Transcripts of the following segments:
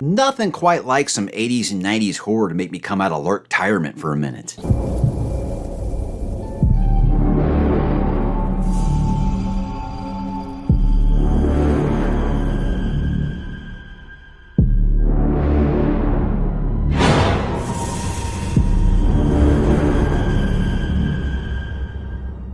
Nothing quite like some 80s and 90s horror to make me come out of retirement for a minute.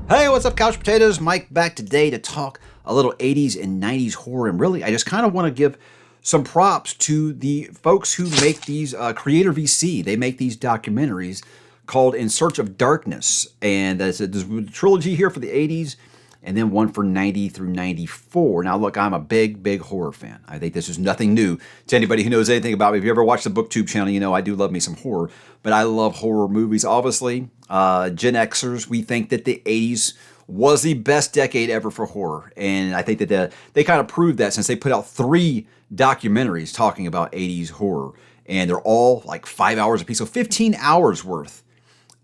Hey, what's up, Couch Potatoes? Mike back today to talk a little 80s and 90s horror. And really, I just kind of want to give some props to the folks who make these CreatorVC. They make these documentaries called In Search of Darkness. And there's a trilogy here for the 80s and then one for 90 through 94. Now, look, I'm a big horror fan. I think this is nothing new to anybody who knows anything about me. If you ever watched the BookTube channel, you know I do love me some horror. But I love horror movies, obviously. Gen Xers, we think that the 80s was the best decade ever for horror. And I think that they kind of proved that since they put out 3 documentaries talking about 80s horror. And they're all like 5 hours apiece, so 15 hours worth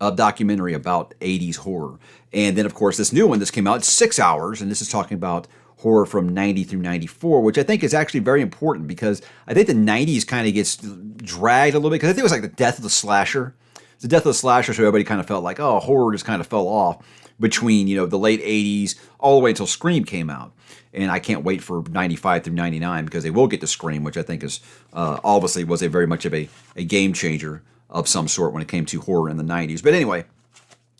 of documentary about 80s horror. And then, of course, this new one, this came out, it's 6 hours, and this is talking about horror from 90 through 94, which I think is actually very important because I think the 90s kind of gets dragged a little bit because I think it was like the death of the slasher. It's the death of the slasher, so everybody kind of felt like, oh, horror just kind of fell off between, you know, the late 80s all the way until Scream came out. And I can't wait for 95 through 99 because they will get to Scream, which I think is obviously was a very much of a game changer of some sort when it came to horror in the 90s. But anyway,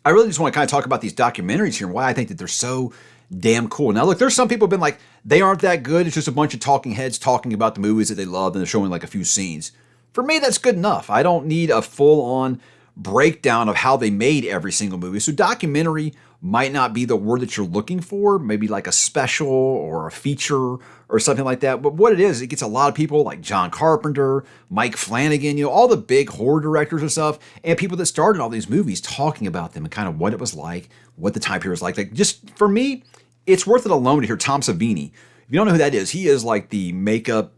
I really just want to kind of talk about these documentaries here and why I think that they're so damn cool. Now, look, there's some people who've been like, they aren't that good. It's just a bunch of talking heads talking about the movies that they love and they're showing like a few scenes. For me, that's good enough. I don't need a full-on breakdown of how they made every single movie. So documentary might not be the word that you're looking for, maybe like a special or a feature or something like that. But what it is, it gets a lot of people like John Carpenter, Mike Flanagan, you know, all the big horror directors and stuff, and people that started all these movies talking about them and kind of what it was like, what the time period was like. Like, just for me, it's worth it alone to hear Tom Savini. If you don't know who that is, he is like the makeup,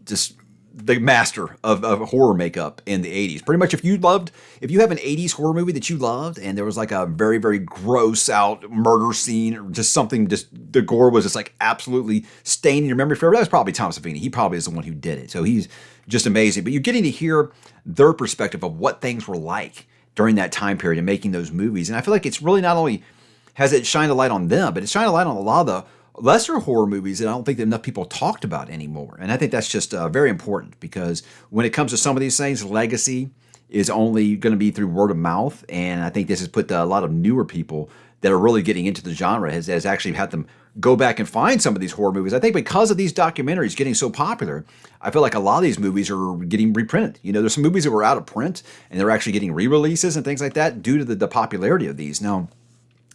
just the master of horror makeup in the 80s. Pretty much if you have an 80s horror movie that you loved and there was like a very, very gross out murder scene or just something, just the gore was just like absolutely staining your memory forever, that was probably Tom Savini. He probably is the one who did it. So he's just amazing. But you're getting to hear their perspective of what things were like during that time period and making those movies. And I feel like it's really not only has it shined a light on them, but it's shined a light on a lot of the lesser horror movies that I don't think that enough people talked about anymore. And I think that's just very important because when it comes to some of these things, legacy is only going to be through word of mouth. And I think this has put a lot of newer people that are really getting into the genre has actually had them go back and find some of these horror movies. I think because of these documentaries getting so popular, I feel like a lot of these movies are getting reprinted. You know, there's some movies that were out of print and they're actually getting re-releases and things like that due to the popularity of these. Now,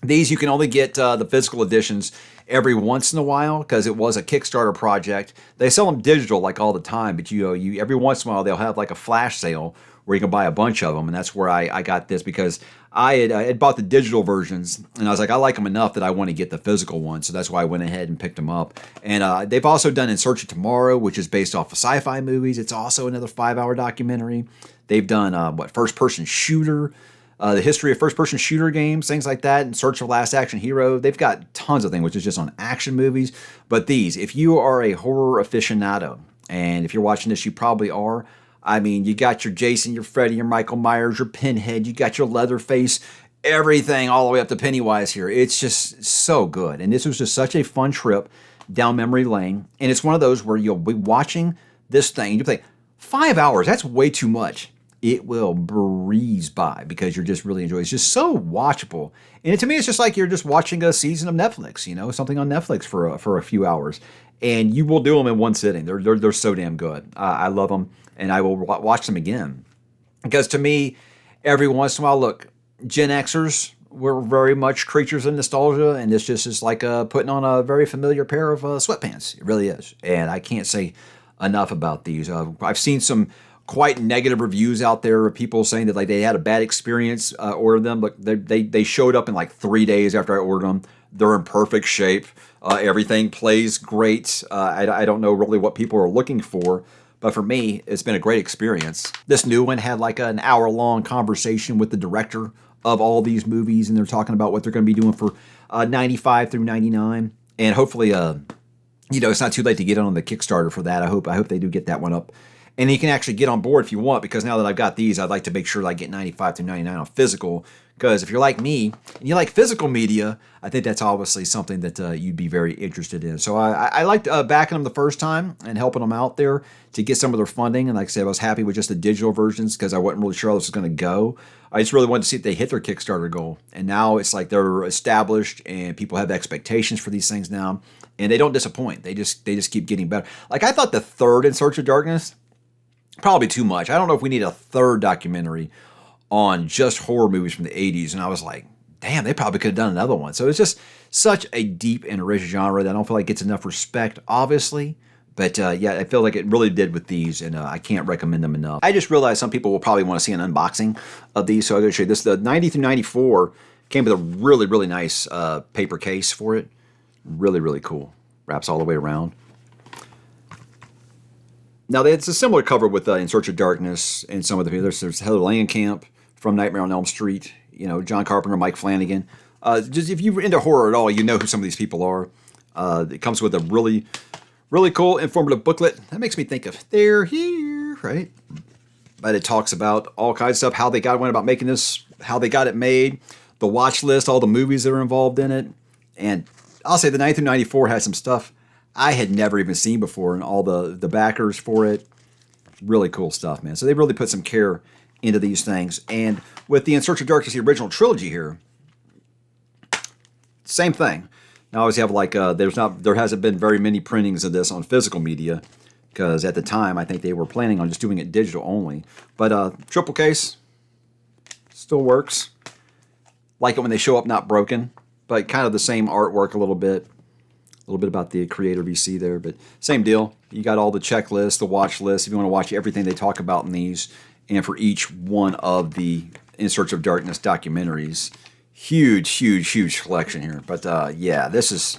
these you can only get the physical editions every once in a while because it was a Kickstarter project. They sell them digital like all the time, but you every once in a while they'll have like a flash sale where you can buy a bunch of them, and that's where I got this because I had bought the digital versions, and I was like, I like them enough that I want to get the physical one, so that's why I went ahead and picked them up. And they've also done In Search of Tomorrow, which is based off of sci-fi movies. It's also another 5-hour documentary. They've done first-person shooter. The history of first-person shooter games, things like that, In Search of Last Action Hero. They've got tons of things, which is just on action movies. But these, if you are a horror aficionado, and if you're watching this, you probably are. I mean, you got your Jason, your Freddy, your Michael Myers, your Pinhead, you got your Leatherface, everything all the way up to Pennywise here. It's just so good. And this was just such a fun trip down memory lane. And it's one of those where you'll be watching this thing, and you'll think, 5 hours, that's way too much. It will breeze by because you're just really enjoying it. It's just so watchable. And to me, it's just like you're just watching a season of Netflix, you know, something on Netflix for a few hours. And you will do them in one sitting. They're so damn good. I love them, and I will watch them again. Because to me, every once in a while, look, Gen Xers, we're very much creatures of nostalgia, and this just is like putting on a very familiar pair of sweatpants. It really is. And I can't say enough about these. I've seen some quite negative reviews out there of people saying that like they had a bad experience ordering them, but they showed up in like 3 days after I ordered them. They're in perfect shape. Everything plays great. I don't know really what people are looking for, but for me, it's been a great experience. This new one had like an hour-long conversation with the director of all these movies, and they're talking about what they're going to be doing for 95 through 99, and hopefully, it's not too late to get on the Kickstarter for that. I hope they do get that one up And you can actually get on board if you want, because now that I've got these, I'd like to make sure that I get 95 through 99 on physical. Because if you're like me and you like physical media, I think that's obviously something that you'd be very interested in. So I liked backing them the first time and helping them out there to get some of their funding. And like I said, I was happy with just the digital versions because I wasn't really sure how this was going to go. I just really wanted to see if they hit their Kickstarter goal. And now it's like they're established and people have expectations for these things now. And they don't disappoint. They just keep getting better. Like I thought the third In Search of Darkness, probably too much. I don't know if we need a third documentary on just horror movies from the 80s. And I was like, damn, they probably could have done another one. So it's just such a deep and rich genre that I don't feel like gets enough respect, obviously. But yeah, I feel like it really did with these, and I can't recommend them enough. I just realized some people will probably want to see an unboxing of these, so I'm going to show you this. The 90 through 94 came with a really, really nice paper case for it. Really, really cool. Wraps all the way around. Now, it's a similar cover with In Search of Darkness and some of the people. There's Heather Langenkamp from Nightmare on Elm Street, you know, John Carpenter, Mike Flanagan. Just if you're into horror at all, you know who some of these people are. It comes with a really, really cool informative booklet. That makes me think of They're Here, right? But it talks about all kinds of stuff, how they went about making this, how they got it made, the watch list, all the movies that are involved in it. And I'll say the 90 through 94 had some stuff I had never even seen before, and all the backers for it. Really cool stuff, man. So they really put some care into these things. And with the In Search of Darkness, the original trilogy here, same thing. Now, obviously, have like there hasn't been very many printings of this on physical media, because at the time I think they were planning on just doing it digital only. But triple case still works. Like it when they show up not broken, but kind of the same artwork a little bit. A little bit about the CreatorVC there, but same deal. You got all the checklists, the watch list, if you want to watch everything they talk about in these, and for each one of the In Search of Darkness documentaries. Huge, huge, huge collection here. But yeah, this is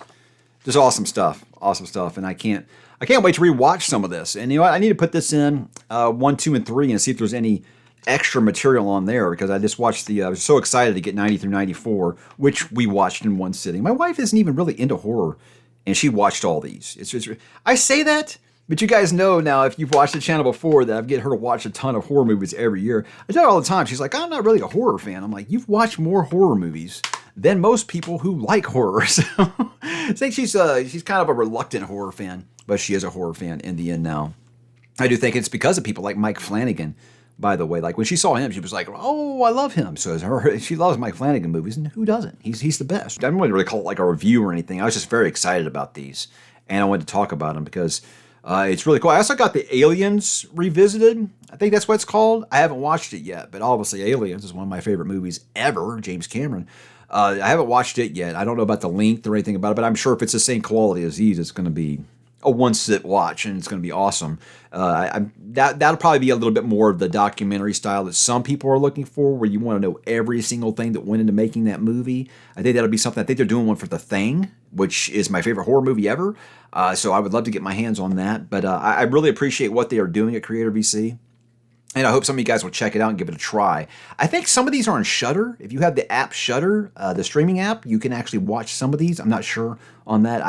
just awesome stuff. Awesome stuff. And I can't wait to rewatch some of this. And you know what? I need to put this in 1, 2, and 3 and see if there's any extra material on there, because I just watched I was so excited to get 90 through 94, which we watched in one sitting. My wife isn't even really into horror, and she watched all these. It's just, I say that, but you guys know now, if you've watched the channel before, that I get her to watch a ton of horror movies every year. I tell her all the time, she's like, I'm not really a horror fan. I'm like, you've watched more horror movies than most people who like horror. So I think she's kind of a reluctant horror fan, but she is a horror fan in the end now. I do think it's because of people like Mike Flanagan, by the way. Like when she saw him, she was like, oh, I love him. So she loves Mike Flanagan movies, and who doesn't? He's the best. I don't really call it like a review or anything. I was just very excited about these, and I wanted to talk about them because it's really cool. I also got the Aliens Revisited. I think that's what it's called. I haven't watched it yet, but obviously Aliens is one of my favorite movies ever, James Cameron. I haven't watched it yet. I don't know about the length or anything about it, but I'm sure if it's the same quality as these, it's going to be a one-sit watch, and it's going to be awesome. That'll probably be a little bit more of the documentary style that some people are looking for, where you want to know every single thing that went into making that movie. I think that'll be something. I think they're doing one for The Thing, which is my favorite horror movie ever. So I would love to get my hands on that. But I really appreciate what they are doing at CreatorVC. And I hope some of you guys will check it out and give it a try. I think some of these are on Shudder. If you have the app Shudder, the streaming app, you can actually watch some of these. I'm not sure on that.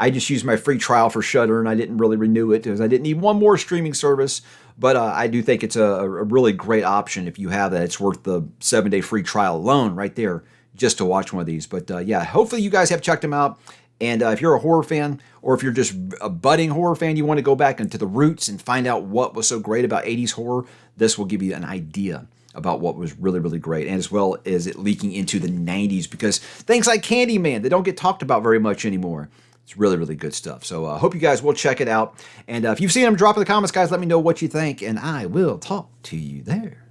I just used my free trial for Shudder, and I didn't really renew it because I didn't need one more streaming service. But I do think it's a really great option if you have that. It's worth the 7-day free trial alone right there just to watch one of these. But yeah, hopefully you guys have checked them out. And if you're a horror fan, or if you're just a budding horror fan, you want to go back into the roots and find out what was so great about 80s horror, this will give you an idea about what was really, really great, and as well as it leaking into the 90s, because things like Candyman, they don't get talked about very much anymore. It's really, really good stuff. So I hope you guys will check it out. And if you've seen them, drop in the comments, guys. Let me know what you think, and I will talk to you there.